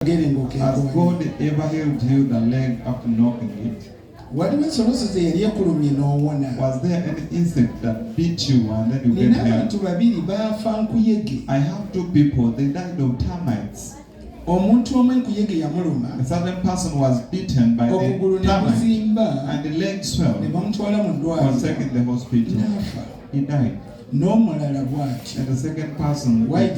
Has God ever held you the leg after knocking it? Was there any insect that beat you and then you get help? I have two people, they died of termites. A certain person was beaten by the termites and the leg swelled. Was taken to the hospital. He died. And the second person, when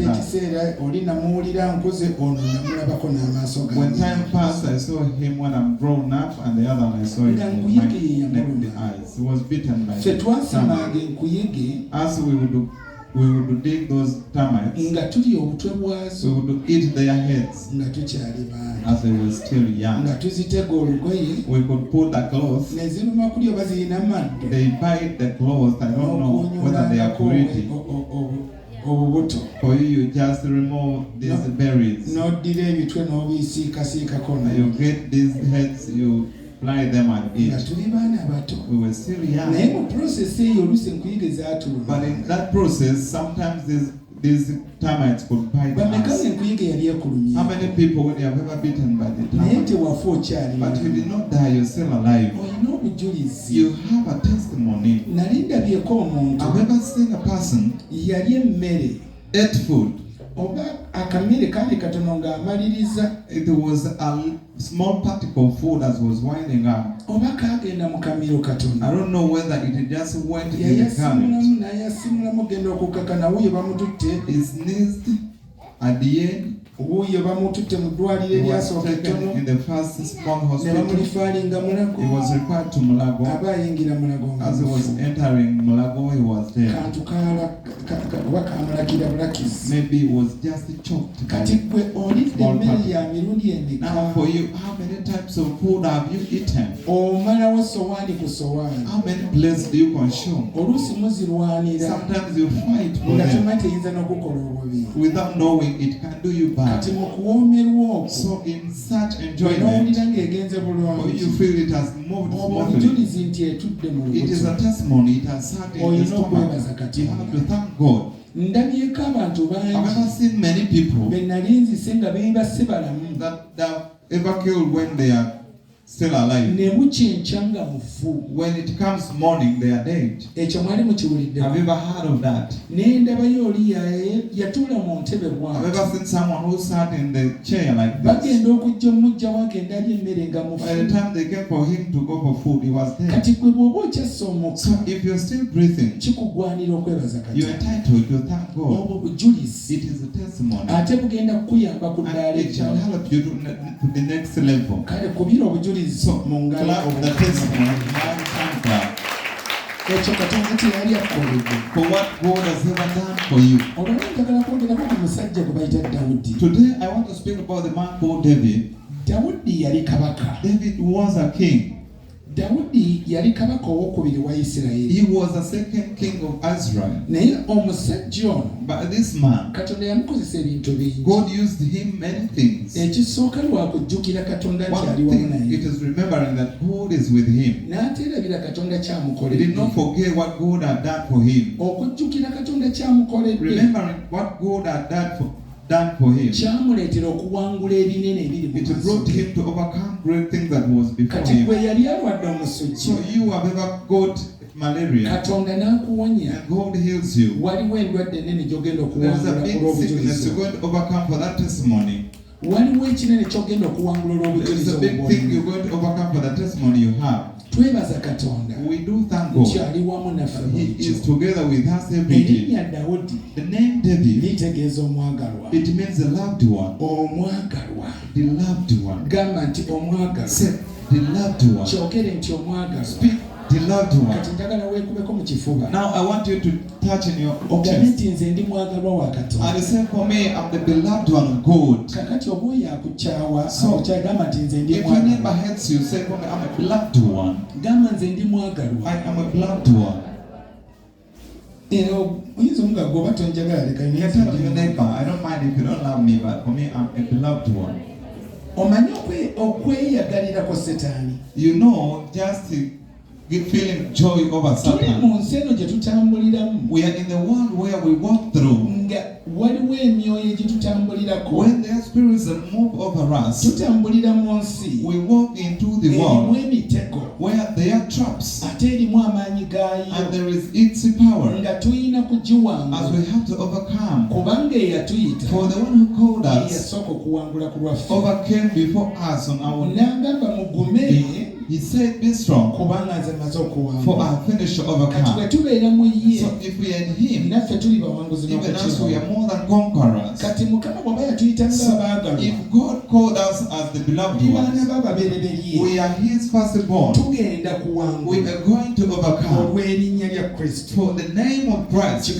time passed, I saw him when I'm grown up, and the other one I saw him with my neck, the eyes. He was beaten by the termites. As we would dig those termites, we would eat their heads as they were still young. We could pull the clothes. They bite the clothes. I don't know whether they are pretty. For you just remove these berries. You get these heads, you fly them and eat. We were still young. But in that process, sometimes these termites could bite us. How many people would have ever bitten by the termites? But you did not die, you're still alive. You have a testimony. I've ever seen a person ate food. It was a small particle of food as was winding up. I don't know whether it just went in the current. He sneezed at the end. He was taken in the first small hospital. He was referred to Mulago. As he was entering Mulago, he was there. Maybe he was just choked by small particle. Now for you, how many types of food have you eaten? How many plates do you consume? Sometimes you fight for them without knowing it can do you bad. So in such enjoyment, you feel it has moved smoothly. It is a testimony, it has sat in the stomach. You have to thank God. I've never seen many people that have ever killed when they are still alive. When it comes morning, they are dead. Have you ever heard of that? I've ever seen someone who sat in the chair like this. By the time they came for him to go for food, he was dead. So if you're still breathing, you're entitled to thank God. It is a testimony. And it shall help you to the next level. So, clap the testimony. For what God has ever done for you. Today I want to speak about the man called David. David was a king. He was the second king of Israel. But this man, God used him many things. One thing, it is remembering that God is with him. He did not forget what God had done for him. Remembering what God had done for him, it brought him to overcome great things that was before him. So you have ever got malaria and God heals you. There's a big sickness you're going to overcome for that testimony. There's a big thing you're going to overcome for the testimony you have. We do thank God. He is together with us every day. The name David, it means the loved one. The loved one. Say, the loved one. Speak, the loved one. Now I want you to touch in your chest and say, for me, I'm the beloved one of God. So if your neighbor hates you, say, for me, I'm a beloved one. I am a beloved one. You can tell your neighbor, I don't mind if you don't love me, but for me, I'm a beloved one. You know, just feeling joy over Satan. We are in the world where we walk through. When their spirits move over us, we walk into the world where there are traps and there is its power, as we have to overcome. For the one who called us overcame before us on our knees. He said, be strong, for I have finished to overcome. So if we are in him, even as we are more than conquerors. So if God called us as the beloved ones, we are his firstborn. We are going to overcome. For the name of Christ.